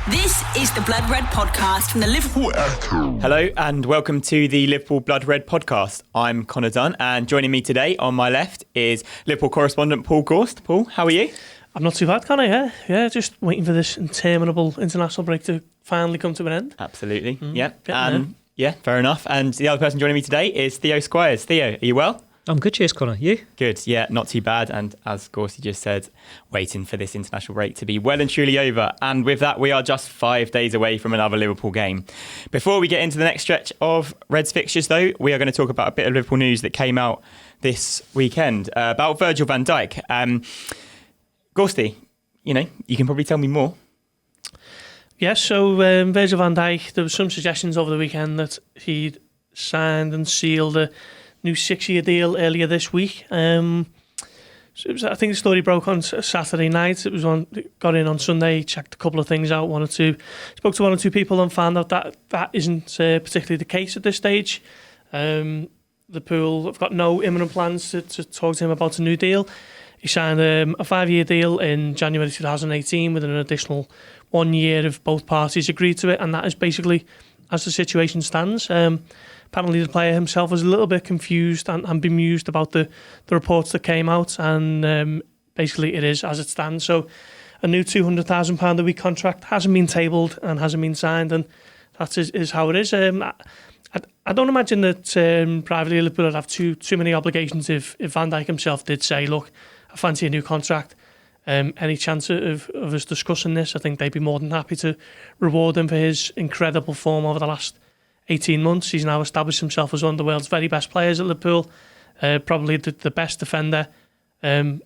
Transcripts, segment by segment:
This is the Blood Red podcast from the Liverpool Echo. Hello and welcome to the Liverpool Blood Red podcast. I'm Connor Dunn and joining me today on my left is Liverpool correspondent Paul Gorst. Paul, how are you? I'm not too bad, Connor, yeah. Just waiting for this interminable international break to finally come to an end. Absolutely, yeah. Yeah, fair enough. And the other person joining me today is Theo Squires. Theo, are you well? I'm good, cheers, Connor. You? Good, yeah, not too bad. And as Gorsty just said, waiting for this international break to be well and truly over. And with that, we are just 5 days away from another Liverpool game. Before we get into the next stretch of Reds fixtures, though, we are going to talk about a bit of Liverpool news that came out this weekend about Virgil van Dijk. Gorsty, you can probably tell me more. Yes, so Virgil van Dijk, there were some suggestions over the weekend that he'd signed and sealed a new 6-year deal earlier this week. So I think the story broke on Saturday night. Got in on Sunday, checked a couple of things out, spoke to one or two people and found out that isn't particularly the case at this stage. Liverpool have got no imminent plans to talk to him about a new deal. He signed a 5-year deal in January 2018 with an additional 1 year if both parties agreed to it, and that is basically as the situation stands. Apparently the player himself was a little bit confused and bemused about the reports that came out, and basically it is as it stands. So a new £200,000 a week contract hasn't been tabled and hasn't been signed, and that is how it is. I don't imagine that privately Liverpool would have too many obligations if Van Dijk himself did say, look, I fancy a new contract. Any chance of us discussing this, I think they'd be more than happy to reward him for his incredible form over the last 18 months. He's now established himself as one of the world's very best players at Liverpool, probably the best defender in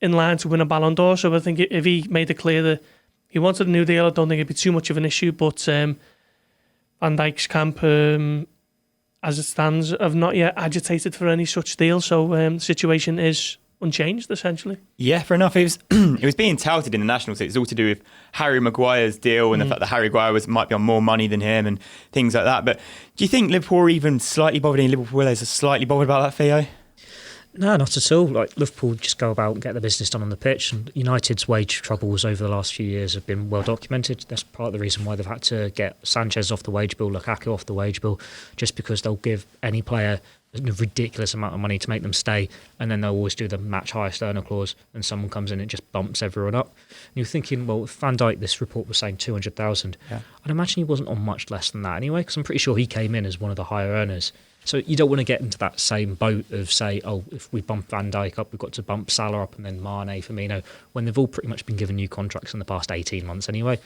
line to win a Ballon d'Or. So I think if he made it clear that he wanted a new deal, I don't think it'd be too much of an issue. But Van Dijk's camp, as it stands, have not yet agitated for any such deal. So the situation is unchanged, essentially. Yeah, fair enough. It was being touted in the Nationals. It's all to do with Harry Maguire's deal and the fact that Harry Maguire might be on more money than him and things like that. But do you think Liverpool are even slightly bothered, and Liverpool players are slightly bothered about that, Theo? No, not at all. Liverpool just go about and get the business done on the pitch. And United's wage troubles over the last few years have been well documented. That's part of the reason why they've had to get Sanchez off the wage bill, Lukaku off the wage bill, just because they'll give any player a ridiculous amount of money to make them stay, and then they'll always do the match highest earner clause, and someone comes in and it just bumps everyone up. And you're thinking, well, if Van Dijk, this report was saying 200,000, I'd imagine he wasn't on much less than that anyway, because I'm pretty sure he came in as one of the higher earners. So you don't want to get into that same boat of say, oh, if we bump Van Dijk up, we've got to bump Salah up and then Mane, Firmino, when they've all pretty much been given new contracts in the past 18 months anyway.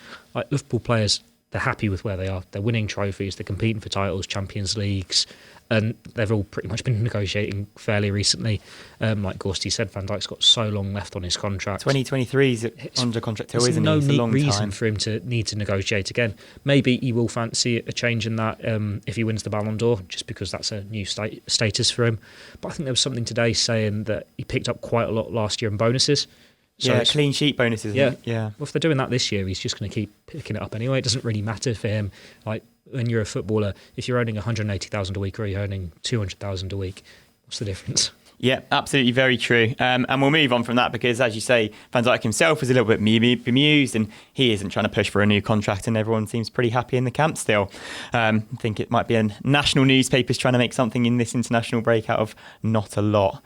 Liverpool players, they're happy with where they are. They're winning trophies, they're competing for titles, Champions Leagues, and they've all pretty much been negotiating fairly recently. Like Gorsty said, Van Dijk's got so long left on his contract. 2023 is under contract till, isn't he? There's no reason time for him to need to negotiate again. Maybe he will fancy a change in that if he wins the Ballon d'Or, just because that's a new status for him. But I think there was something today saying that he picked up quite a lot last year in bonuses. So clean sheet bonuses. Yeah. Well, if they're doing that this year, he's just going to keep picking it up anyway. It doesn't really matter for him. Like when you're a footballer, if you're earning 180,000 a week or you're earning 200,000 a week, what's the difference? Yeah, absolutely, very true. And we'll move on from that because, as you say, Van Dijk himself was a little bit bemused, and he isn't trying to push for a new contract, and everyone seems pretty happy in the camp still. I think it might be a national newspapers trying to make something in this international break out of not a lot.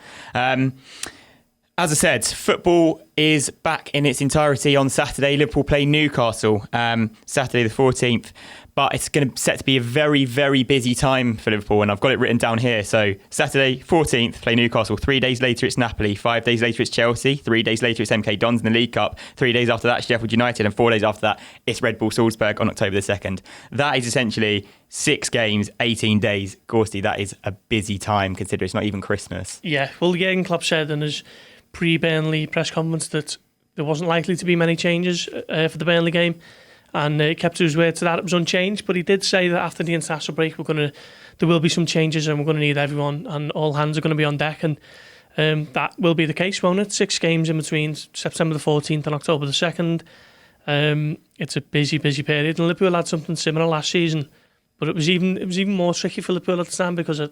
As I said, football is back in its entirety on Saturday. Liverpool play Newcastle Saturday the 14th. But it's going to set to be a very, very busy time for Liverpool, and I've got it written down here. So Saturday 14th, play Newcastle. 3 days later, it's Napoli. 5 days later, it's Chelsea. 3 days later, it's MK Dons in the League Cup. 3 days after that, it's Sheffield United. And 4 days after that, it's Red Bull Salzburg on October the 2nd. That is essentially 6 games, 18 days. Gorsty, that is a busy time, considering it's not even Christmas. Yeah, well, Jurgen Klopp said in his pre-Burnley press conference that there wasn't likely to be many changes for the Burnley game. And he kept to his word to that. It was unchanged, but he did say that after the international break, there will be some changes, and we're going to need everyone, and all hands are going to be on deck, and that will be the case, won't it? 6 games in between September the 14th and October the 2nd. It's a busy period, and Liverpool had something similar last season, but it was even more tricky for Liverpool at the time, because I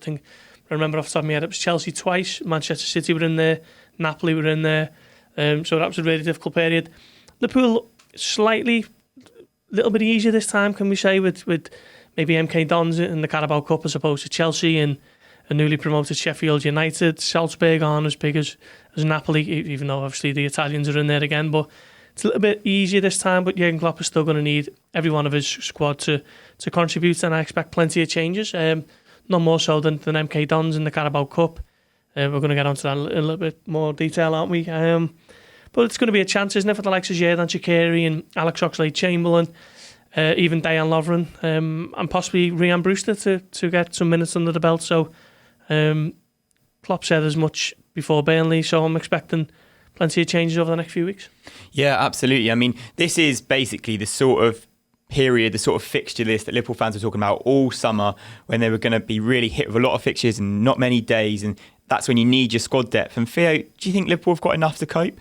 remember off the top of my head, it was Chelsea twice, Manchester City were in there, Napoli were in there, so that was a really difficult period. Liverpool slightly little bit easier this time, can we say, with maybe MK Dons in the Carabao Cup as opposed to Chelsea and a newly promoted Sheffield United. Salzburg aren't as big as Napoli, even though obviously the Italians are in there again. But it's a little bit easier this time, but Jurgen Klopp is still going to need every one of his squad to contribute, and I expect plenty of changes. Not more so than MK Dons in the Carabao Cup. We're going to get onto that in a little bit more detail, aren't we? But it's going to be a chance, isn't it, for the likes of Xherdan Shaqiri and Alex Oxlade-Chamberlain, even Dejan Lovren, and possibly Ryan Brewster to get some minutes under the belt. So Klopp said as much before Burnley, so I'm expecting plenty of changes over the next few weeks. Yeah, absolutely. I mean, this is basically the sort of period, the sort of fixture list that Liverpool fans were talking about all summer, when they were going to be really hit with a lot of fixtures and not many days, and that's when you need your squad depth. And Theo, do you think Liverpool have got enough to cope?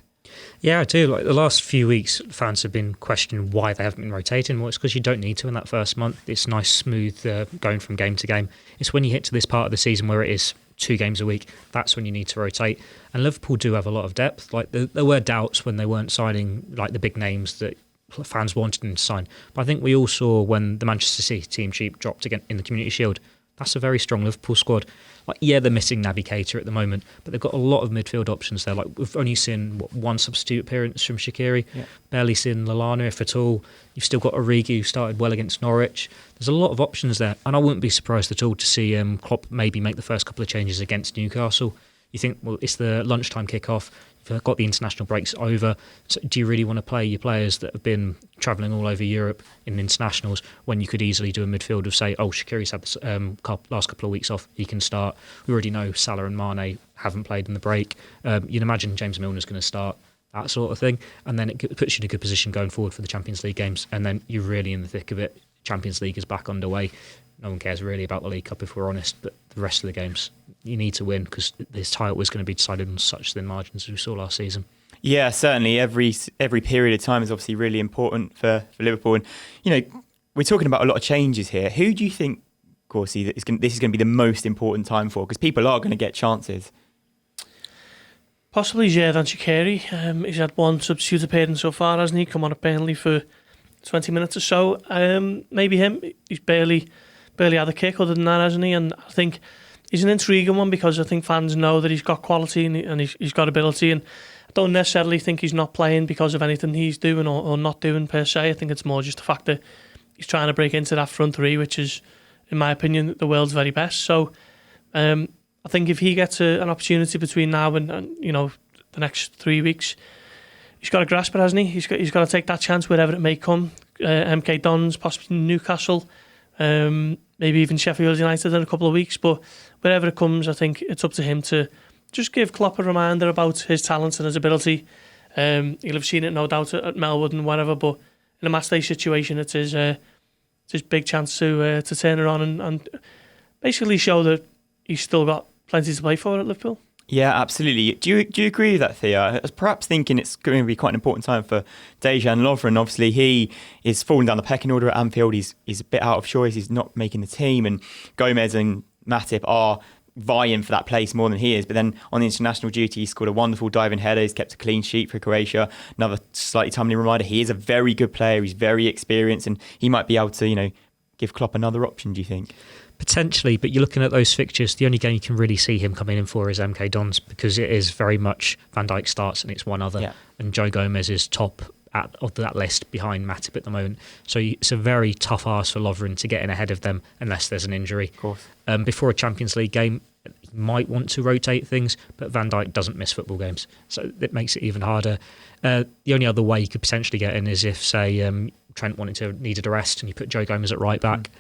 Yeah, I do. Like the last few weeks, fans have been questioning why they haven't been rotating. Well, it's because you don't need to in that first month. It's nice, smooth going from game to game. It's when you hit to this part of the season where it is 2 games a week, that's when you need to rotate. And Liverpool do have a lot of depth. Like there were doubts when they weren't signing like the big names that fans wanted them to sign. But I think we all saw when the Manchester City team sheet dropped again in the Community Shield, that's a very strong Liverpool squad. Like, yeah, they're missing Naby Keita at the moment, but they've got a lot of midfield options there. Like, we've only seen one substitute appearance from Shaqiri, barely seen Lallana, if at all. You've still got Origi, who started well against Norwich. There's a lot of options there, and I wouldn't be surprised at all to see Klopp maybe make the first couple of changes against Newcastle. You think, well, it's the lunchtime kickoff. You've got the international breaks over. So do you really want to play your players that have been travelling all over Europe in internationals when you could easily do a midfield of, say, Shaqiri's had the last couple of weeks off, he can start. We already know Salah and Mane haven't played in the break. You'd imagine James Milner's going to start, that sort of thing. And then it puts you in a good position going forward for the Champions League games. And then you're really in the thick of it. Champions League is back underway. No one cares really about the League Cup, if we're honest, but the rest of the games you need to win, because this title is going to be decided on such thin margins as we saw last season. Yeah, certainly. Every period of time is obviously really important for Liverpool. And, you know, we're talking about a lot of changes here. Who do you think, Gorsey, that this is going to be the most important time for? Because people are going to get chances. Possibly Xherdan Shaqiri. He's had one substitute appearance so far, hasn't he? Come on at Burnley for 20 minutes or so. Maybe him. He's barely had a kick other than that, hasn't he? And I think he's an intriguing one because I think fans know that he's got quality and he's got ability, and I don't necessarily think he's not playing because of anything he's doing or not doing per se. I think it's more just the fact that he's trying to break into that front three, which is, in my opinion, the world's very best. So I think if he gets an opportunity between now and you know, the next 3 weeks, he's got to grasp it, hasn't he? He's got to take that chance wherever it may come. MK Dons, possibly Newcastle, maybe even Sheffield United in a couple of weeks, but wherever it comes, I think it's up to him to just give Klopp a reminder about his talents and his ability. He'll have seen it, no doubt, at Melwood and whatever, but in a match day situation, it's his big chance to turn it on and basically show that he's still got plenty to play for at Liverpool. Yeah, absolutely. Do you agree with that, Theo? I was perhaps thinking it's going to be quite an important time for Dejan Lovren. Obviously, he is falling down the pecking order at Anfield. He's a bit out of choice. He's not making the team, and Gomez and Matip are vying for that place more than he is. But then on the international duty, he scored a wonderful diving header. He's kept a clean sheet for Croatia. Another slightly timely reminder, he is a very good player. He's very experienced, and he might be able to, you know, give Klopp another option, do you think? Potentially, but you're looking at those fixtures, the only game you can really see him coming in for is MK Dons, because it is very much Van Dijk starts and it's one other. Yeah. And Joe Gomez is top of that list behind Matip at the moment. So it's a very tough ask for Lovren to get in ahead of them unless there's an injury. Of course. Before a Champions League game, he might want to rotate things, but Van Dijk doesn't miss football games. So it makes it even harder. The only other way you could potentially get in is if, say, Trent needed a rest and you put Joe Gomez at right back.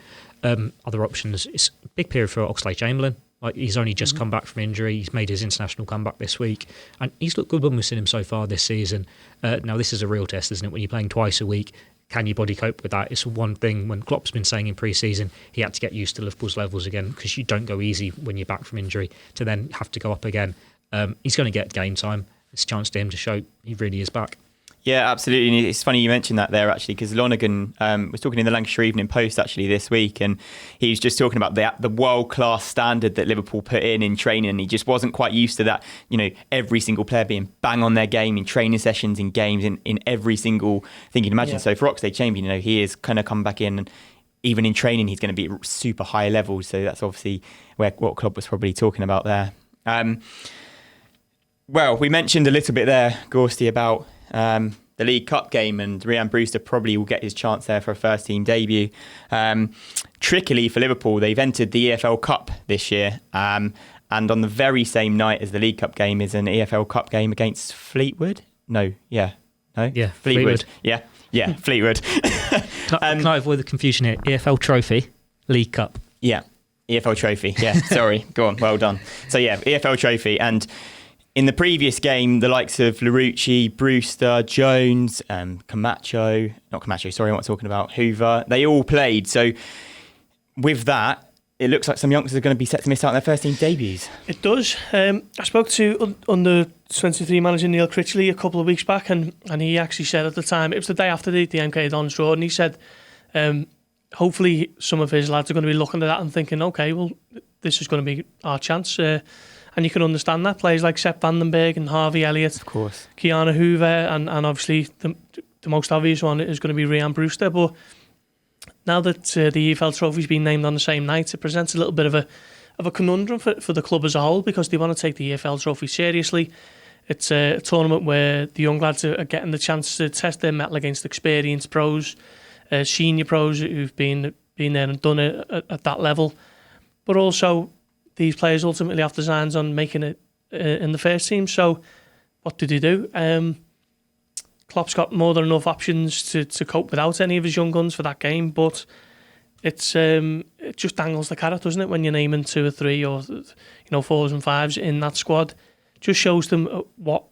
Other options, it's a big period for Oxlade-Chamberlain. Like, he's only just come back from injury. He's made his international comeback this week, and he's looked good when we've seen him so far this season. Now, this is a real test, isn't it? When you're playing twice a week, can your body cope with that? It's one thing when Klopp's been saying in pre-season he had to get used to Liverpool's levels again, because you don't go easy when you're back from injury to then have to go up again. He's going to get game time. It's a chance to him to show he really is back. Yeah, absolutely. And it's funny you mentioned that there, actually, because Lonergan was talking in the Lancashire Evening Post, actually, this week, and he was just talking about the world-class standard that Liverpool put in training, and he just wasn't quite used to that, every single player being bang on their game in training sessions, in games, in every single thing you can imagine. Yeah. So for Oxlade-Chamberlain, he is kind of come back in, and even in training, he's going to be at super high levels, so that's obviously what Klopp was probably talking about there. Well, we mentioned a little bit there, Gorsty, about the League Cup game, and Rhian Brewster probably will get his chance there for a first team debut. Trickily for Liverpool, they've entered the EFL Cup this year, and on the very same night as the League Cup game is an EFL Cup game against Fleetwood. Fleetwood. Yeah, Fleetwood. Can I avoid the confusion here? EFL Trophy, League Cup. Yeah, EFL Trophy. Yeah, sorry. Go on, well done. So yeah, EFL Trophy. And in the previous game, the likes of Larouci, Brewster, Jones, Hoover, they all played. So with that, it looks like some youngsters are going to be set to miss out on their first team debuts. It does. I spoke to under 23 manager Neil Critchley a couple of weeks back, and he actually said at the time, it was the day after the MK Dons draw, and he said hopefully some of his lads are going to be looking at that and thinking, okay, well, this is going to be our chance. And you can understand that. Players like Sepp Vandenberg and Harvey Elliott, of course, Keanu Hoover, and obviously the most obvious one is going to be Rhian Brewster. But now that the EFL Trophy's been named on the same night, it presents a little bit of a conundrum for the club as a whole, because they want to take the EFL Trophy seriously. It's a tournament where the young lads are getting the chance to test their mettle against experienced pros, senior pros who've been there and done it at that level. But also, these players ultimately have designs on making it in the first team. So what do they do? Klopp's got more than enough options to cope without any of his young guns for that game, but it just dangles the carrot, doesn't it, when you're naming 2 or 3 or 4s and 5s in that squad. Just shows them what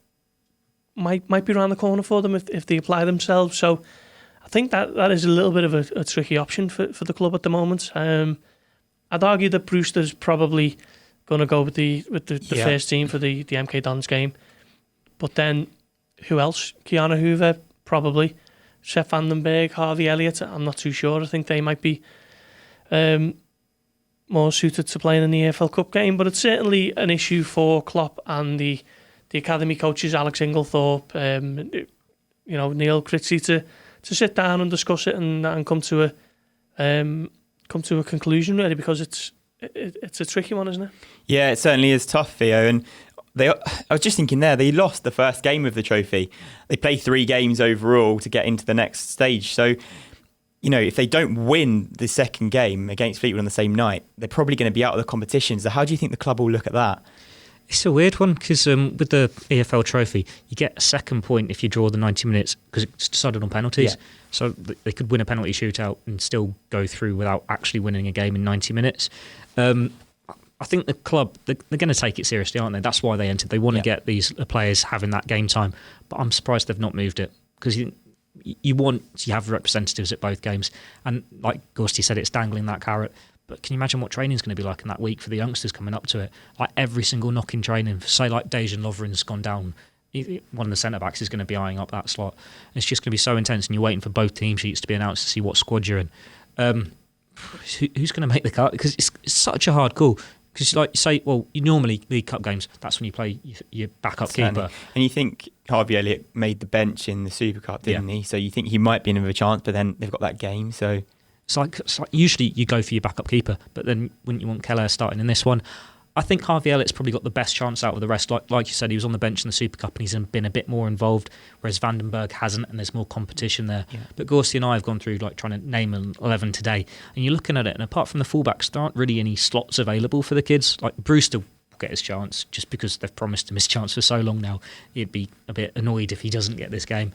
might be around the corner for them if they apply themselves. So I think that is a little bit of a tricky option for the club at the moment. I'd argue that Brewster's probably going to go with the first team for the MK Dons game. But then, who else? Keanu Hoover, probably. Sepp Vandenberg, Harvey Elliott, I'm not too sure. I think they might be more suited to playing in the EFL Cup game. But it's certainly an issue for Klopp and the academy coaches, Alex Inglethorpe, Neil Critchley, to sit down and discuss it and come to a conclusion, really, because it's a tricky one, isn't it? Yeah, it certainly is tough, Theo. And I was just thinking there, they lost the first game of the trophy. They play 3 games overall to get into the next stage. So, if they don't win the second game against Fleetwood on the same night, they're probably going to be out of the competition. So how do you think the club will look at that? It's a weird one, because with the EFL Trophy, you get a second point if you draw the 90 minutes, because it's decided on penalties. Yeah. So they could win a penalty shootout and still go through without actually winning a game in 90 minutes. I think the club, they're going to take it seriously, aren't they? That's why they entered. They want to get these players having that game time. But I'm surprised they've not moved it, because you want to have representatives at both games. And like Gorsty said, it's dangling that carrot. But can you imagine what training's going to be like in that week for the youngsters coming up to it? Like every single knock in training, say like Dejan Lovren's gone down, one of the centre-backs is going to be eyeing up that slot. It's just going to be so intense, and you're waiting for both team sheets to be announced to see what squad you're in. Who's going to make the cut? Because it's such a hard call. Because like you say, well, you normally League Cup games, that's when you play your backup keeper. And you think Harvey Elliott made the bench in the Super Cup, didn't he? So you think he might be in with a chance, but then they've got that game, so... It's like usually you go for your backup keeper, but then wouldn't you want Keller starting in this one? I think Harvey Elliott's probably got the best chance out of the rest. Like you said, he was on the bench in the Super Cup and he's been a bit more involved, whereas Vandenberg hasn't, and there's more competition there. Yeah. But Gorsty and I have gone through trying to name an 11 today, and you're looking at it, and apart from the fullbacks, there aren't really any slots available for the kids. Like Brewster will get his chance just because they've promised him his chance for so long now. He'd be a bit annoyed if he doesn't get this game.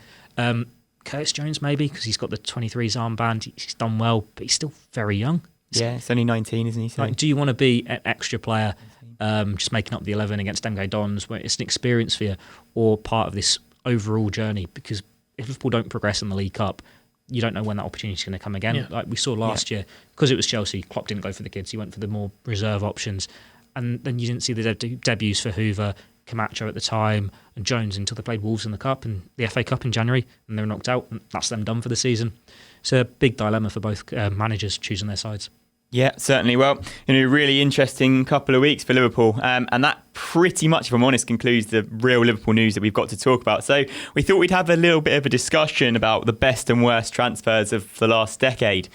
Curtis Jones maybe, because he's got the 23s armband. He's done well, but he's still very young. It's only 19, isn't he? So. Do you want to be an extra player, just making up the 11 against MK Dons, where it's an experience for you, or part of this overall journey? Because if Liverpool don't progress in the League Cup, you don't know when that opportunity is going to come again. Yeah. Like we saw last year, because it was Chelsea, Klopp didn't go for the kids. He went for the more reserve options. And then you didn't see the debuts for Hoover. Camacho at the time, and Jones until they played Wolves in the Cup and the FA Cup in January, and they were knocked out, and that's them done for the season. It's a big dilemma for both managers choosing their sides. Yeah, certainly. Well, really interesting couple of weeks for Liverpool. And that pretty much, if I'm honest, concludes the real Liverpool news that we've got to talk about. So we thought we'd have a little bit of a discussion about the best and worst transfers of the last decade.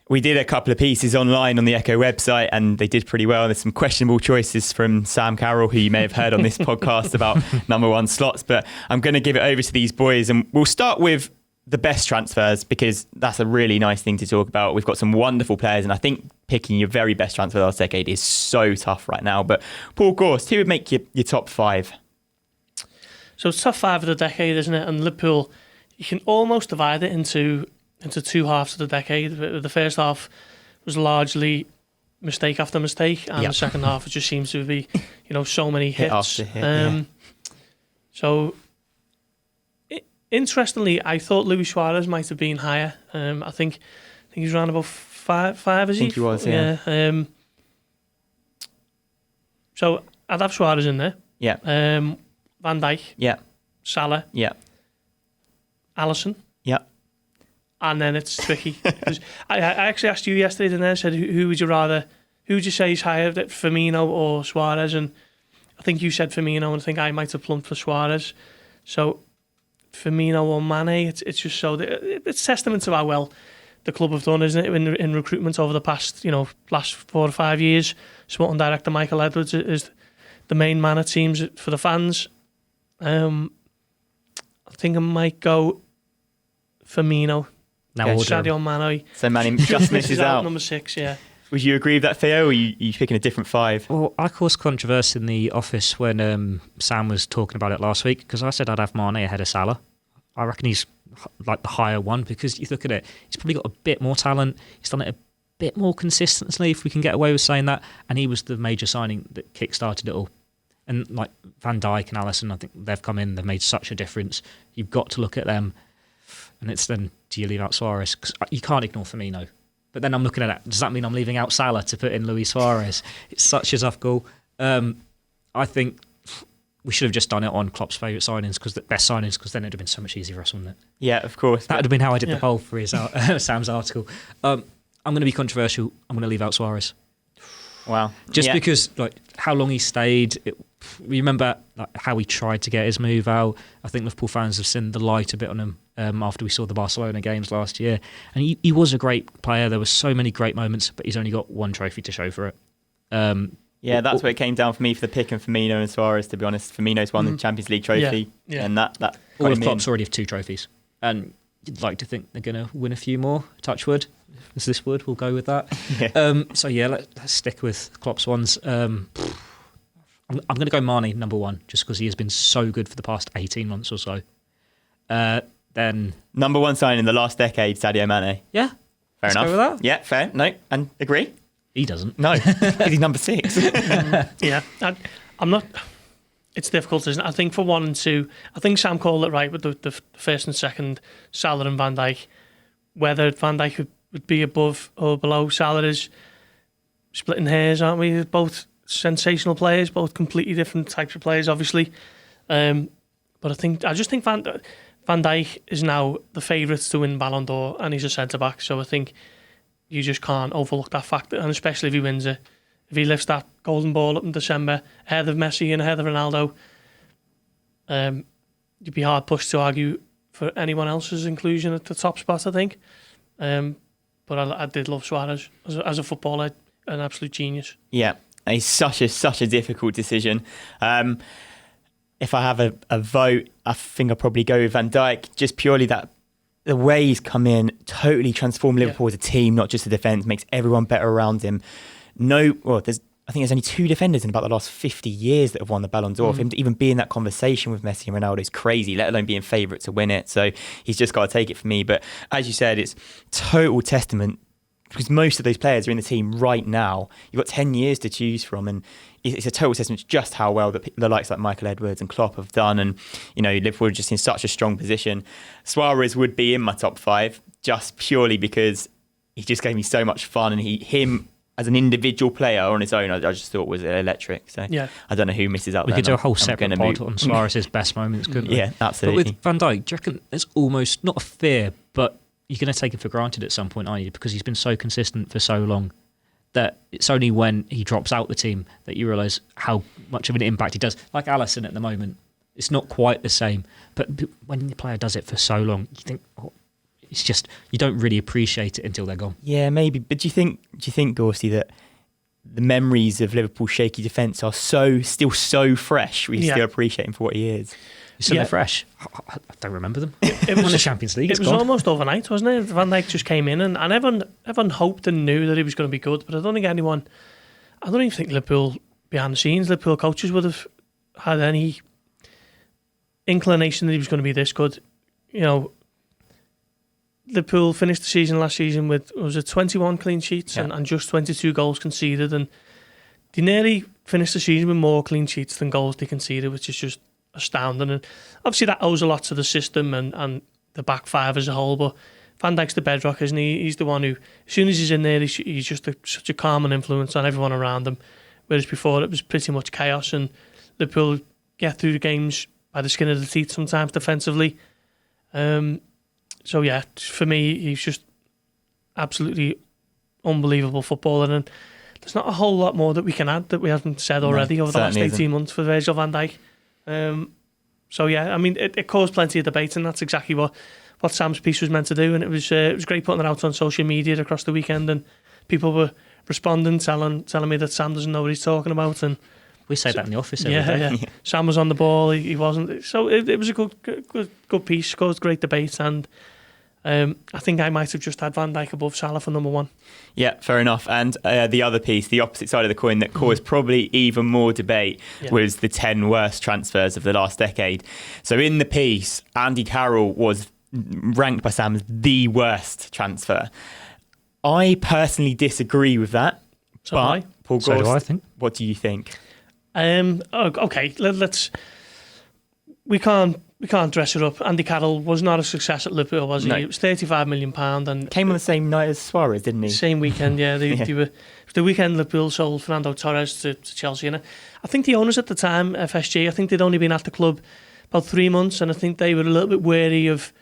We did a couple of pieces online on the Echo website, and they did pretty well. There's some questionable choices from Sam Carroll, who you may have heard on this podcast about number one slots. But I'm going to give it over to these boys, and we'll start with the best transfers, because that's a really nice thing to talk about. We've got some wonderful players, and I think picking your very best transfer of the last decade is so tough right now. But Paul Gorst, who would make your top five? So it's top five of the decade, isn't it? And Liverpool, you can almost divide it into two halves of the decade. The first half was largely mistake after mistake, and the second half it just seems to be, so many hits. Hit after hit, So interestingly, I thought Luis Suarez might have been higher. I think he's around about five, is he? I think he was, yeah. So I'd have Suarez in there. Yeah. Van Dijk. Yeah. Salah. Yeah. Alisson. Yeah. And then it's tricky. I actually asked you yesterday, didn't I? I said, who would you say is higher, Firmino or Suarez? And I think you said Firmino, and I think I might have plumped for Suarez. So Firmino or Mane, it's just so it's testament to how well the club have done, isn't it, in recruitment over the past last 4 or 5 years. Sporting director Michael Edwards is the main man, it seems, for the fans. I think I might go Firmino. Now Sadio Mane. So Mane just misses out. Number 6, yeah. Would you agree with that, Theo, or are you picking a different five? Well, I caused controversy in the office when Sam was talking about it last week, because I said I'd have Mane ahead of Salah. I reckon he's like the higher one, because you look at it, he's probably got a bit more talent. He's done it a bit more consistently, if we can get away with saying that. And he was the major signing that kick-started it all. And like Van Dijk and Alisson, I think they've come in, they've made such a difference. You've got to look at them. And it's then, do you leave out Suarez? Because you can't ignore Firmino. But then I'm looking at it, does that mean I'm leaving out Salah to put in Luis Suarez? It's such a tough call. I think we should have just done it on Klopp's favourite signings, because the best signings, because then it would have been so much easier for us, wouldn't it? Yeah, of course. That would have been how I did the poll for his Sam's article. I'm going to be controversial. I'm going to leave out Suarez. Wow. Just because, like, how long he stayed. We remember how he tried to get his move out. I think Liverpool fans have seen the light a bit on him after we saw the Barcelona games last year. And he was a great player. There were so many great moments, but he's only got one trophy to show for it. Yeah, that's where it came down for me for the pick, and Firmino and Suarez, to be honest. Firmino's won the Champions League trophy, and that all of Klopp's already have 2 trophies. And you'd like to think they're going to win a few more. Touch wood. Is this wood? We'll go with that. Yeah. Let's stick with Klopp's ones. I'm going to go Mane, number 1, just because he has been so good for the past 18 months or so. Then number 1 signing in the last decade, Sadio Mane. Yeah. Fair enough. Go with that. Yeah, fair. No, and agree. He doesn't. No, because he's number 6. Yeah, I'm not. It's difficult, isn't it? I think for 1 and 2, I think Sam called it right with the first and second, Salah and Van Dijk. Whether Van Dijk would be above or below Salah is splitting hairs, aren't we? Both sensational players, both completely different types of players, obviously. But I just think Van Dijk is now the favourite to win Ballon d'Or, and he's a centre back. So I think you just can't overlook that fact, and especially if he wins it. If he lifts that golden ball up in December ahead of Messi and ahead of Ronaldo, you'd be hard pushed to argue for anyone else's inclusion at the top spot, I think. But I did love Suarez as a footballer, an absolute genius. Yeah, it's such a difficult decision. If I have a vote, I think I'll probably go with Van Dijk, just purely that the way he's come in, totally transformed Liverpool as a team, not just the defence, makes everyone better around him. I think there's only 2 defenders in about the last 50 years that have won the Ballon d'Or. For him to even be in that conversation with Messi and Ronaldo is crazy, let alone being favourite to win it. So he's just got to take it for me. But as you said, it's total testament, because most of those players are in the team right now. You've got 10 years to choose from, and it's a total testament to just how well the likes like Michael Edwards and Klopp have done. And Liverpool are just in such a strong position. Suarez would be in my top 5 just purely because he just gave me so much fun, and him as an individual player on his own, I just thought was electric. So Yeah. I don't know who misses out We there. could do a whole I'm separate gonna pod move- on Suarez's best moments, couldn't we? Yeah, absolutely. But with Van Dijk, do you reckon there's almost not a fear, but you're going to take him for granted at some point, aren't you? Because he's been so consistent for so long that it's only when he drops out the team that you realise how much of an impact he does. Like Alisson at the moment, it's not quite the same. But when the player does it for so long, you think, oh, it's just, you don't really appreciate it until they're gone. Yeah, maybe. But do you think, Gorsty, that the memories of Liverpool's shaky defence are still so fresh? We still appreciate him for what he is. So they're fresh. I don't remember them. It was Won the Champions League. It was almost overnight, wasn't it? Van Dijk just came in, and everyone hoped and knew that he was going to be good. But I don't even think Liverpool behind the scenes, Liverpool coaches would have had any inclination that he was going to be this good. You know, Liverpool finished the season last season with 21 clean sheets and just 22 goals conceded, and they nearly finished the season with more clean sheets than goals they conceded, which is just astounding. And obviously that owes a lot to the system and the back five as a whole, but Van Dijk's the bedrock, isn't he? He's the one who, as soon as he's in there, he's just such a calming influence on everyone around him, whereas before it was pretty much chaos, and Liverpool get through the games by the skin of the teeth sometimes defensively. So yeah, for me, he's just absolutely unbelievable footballer, and there's not a whole lot more that we can add that we haven't said already over the last 18 months for Virgil van Dijk. So yeah, I mean, it caused plenty of debate, and that's exactly what Sam's piece was meant to do. And it was great putting it out on social media across the weekend, and people were responding, telling me that Sam doesn't know what he's talking about. And we say that in the office every day. Yeah. Sam was on the ball, he wasn't. So it was a good piece, caused great debate, and I think I might have just had Van Dijk above Salah for number one. Yeah, fair enough. And the other piece, the opposite side of the coin that caused probably even more debate was the 10 worst transfers of the last decade. So in the piece, Andy Carroll was ranked by Sam as the worst transfer. I personally disagree with that. So do I. Paul So Gorst, do I think. What do you think? Okay, let's. We can't dress it up. Andy Carroll was not a success at Liverpool, was he? No. It was £35 million, and Came on the same night as Suarez, didn't he? same weekend. Yeah, they were. The weekend Liverpool sold Fernando Torres to Chelsea, and I think the owners at the time, FSG, I think they'd only been at the club about 3 months, and I think they were a little bit wary of,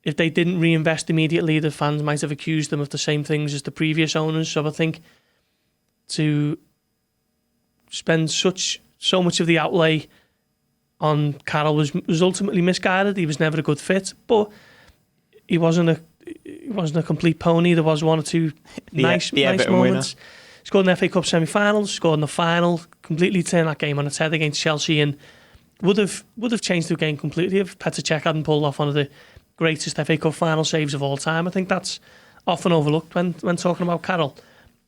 if they didn't reinvest immediately, the fans might have accused them of the same things as the previous owners. So I think to spend so much of the outlay on Carroll was ultimately misguided. He was never a good fit, but he wasn't a complete pony. There was one or two nice moments. Winner. Scored in the FA Cup semi-finals, scored in the final, completely turned that game on its head against Chelsea, and would have changed the game completely if Petr Cech hadn't pulled off one of the greatest FA Cup final saves of all time. I think that's often overlooked when talking about Carroll.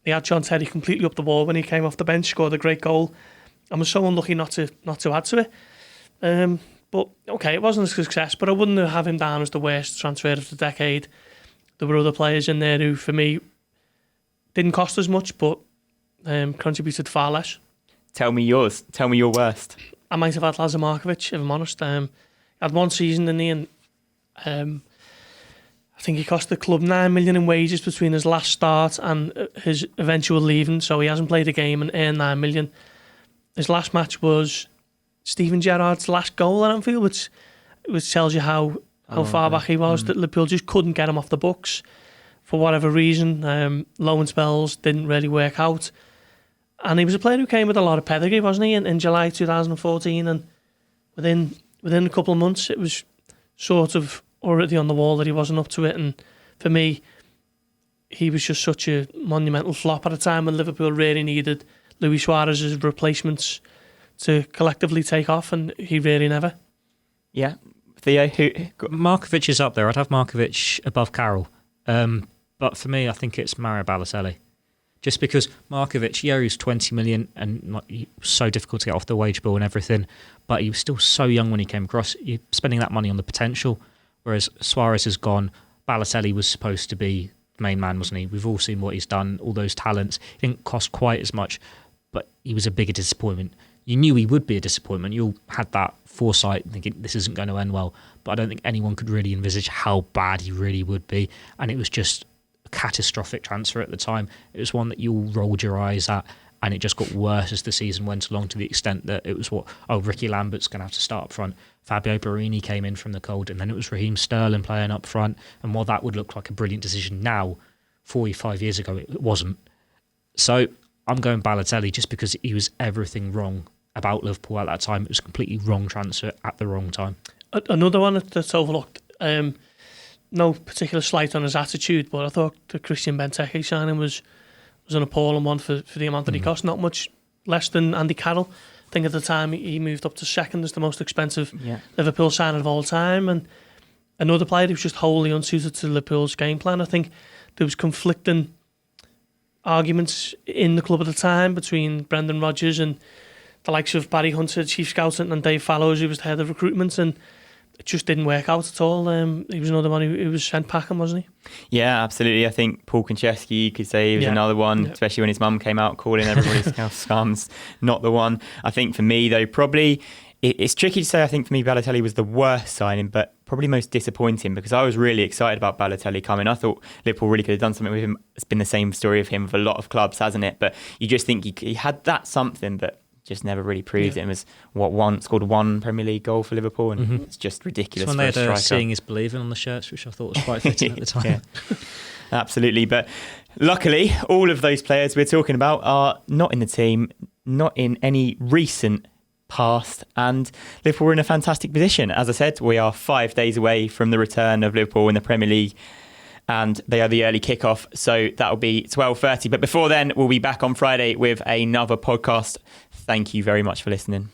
He had John Terry completely up the wall when he came off the bench, scored a great goal, and was so unlucky not to add to it. But okay, it wasn't a success, but I wouldn't have him down as the worst transfer of the decade. There were other players in there who, for me, didn't cost as much, but contributed far less. Tell me yours. Tell me your worst. I might have had Lazar Markovic, if I'm honest. He had one season in the end. I think he cost the club 9 million in wages between his last start and his eventual leaving, so he hasn't played a game and earned 9 million. His last match was Steven Gerrard's last goal at Anfield, which tells you how far back he was, that Liverpool just couldn't get him off the books for whatever reason. Loan spells didn't really work out. And he was a player who came with a lot of pedigree, wasn't he, in July 2014, and within a couple of months it was sort of already on the wall that he wasn't up to it. And for me, he was just such a monumental flop at a time when Liverpool really needed Luis Suarez's replacements to collectively take off, and he really never. Yeah. Theo, Markovic is up there. I'd have Markovic above Carroll. But for me, I think it's Mario Balotelli. Just because Markovic, he was 20 million and he was so difficult to get off the wage bill and everything, but he was still so young when he came across. You're spending that money on the potential, whereas Suarez has gone. Balotelli was supposed to be the main man, wasn't he? We've all seen what he's done, all those talents. He didn't cost quite as much, but he was a bigger disappointment. You knew he would be a disappointment. You all had that foresight thinking this isn't going to end well, but I don't think anyone could really envisage how bad he really would be. And it was just a catastrophic transfer at the time. It was one that you all rolled your eyes at, and it just got worse as the season went along, to the extent that it was Ricky Lambert's going to have to start up front. Fabio Borini came in from the cold, and then it was Raheem Sterling playing up front. And while that would look like a brilliant decision now, 45 years ago it wasn't. So I'm going Balotelli just because he was everything wrong about Liverpool at that time. It was a completely wrong transfer at the wrong time. Another one that's overlooked, no particular slight on his attitude, but I thought the Christian Benteke signing was an appalling one for the amount that he cost. Not much less than Andy Carroll. I think at the time he moved up to second as the most expensive Liverpool signing of all time. And another player who was just wholly unsuited to Liverpool's game plan. I think there was conflicting arguments in the club at the time between Brendan Rodgers and the likes of Barry Hunter, chief scouting, and Dave Fallows, who was the head of recruitment, and it just didn't work out at all. He was another one who was sent packing, wasn't he? Yeah, absolutely. I think Paul Konchesky, you could say, he was another one, especially when his mum came out calling everybody scums. Not the one. I think for me, though, probably it's tricky to say. I think for me, Balotelli was the worst signing, but probably most disappointing, because I was really excited about Balotelli coming. I thought Liverpool really could have done something with him. It's been the same story of him with a lot of clubs, hasn't it? But you just think he had that something, but just never really proved it. It was scored one Premier League goal for Liverpool, and it's just ridiculous. It's when they had seeing is believing on the shirts, which I thought was quite fitting at the time. Absolutely. But luckily, all of those players we're talking about are not in the team, not in any recent past, and Liverpool are in a fantastic position. As I said, we are 5 days away from the return of Liverpool in the Premier League, and they are the early kickoff, so that'll be 12:30. But before then, we'll be back on Friday with another podcast. Thank you very much for listening.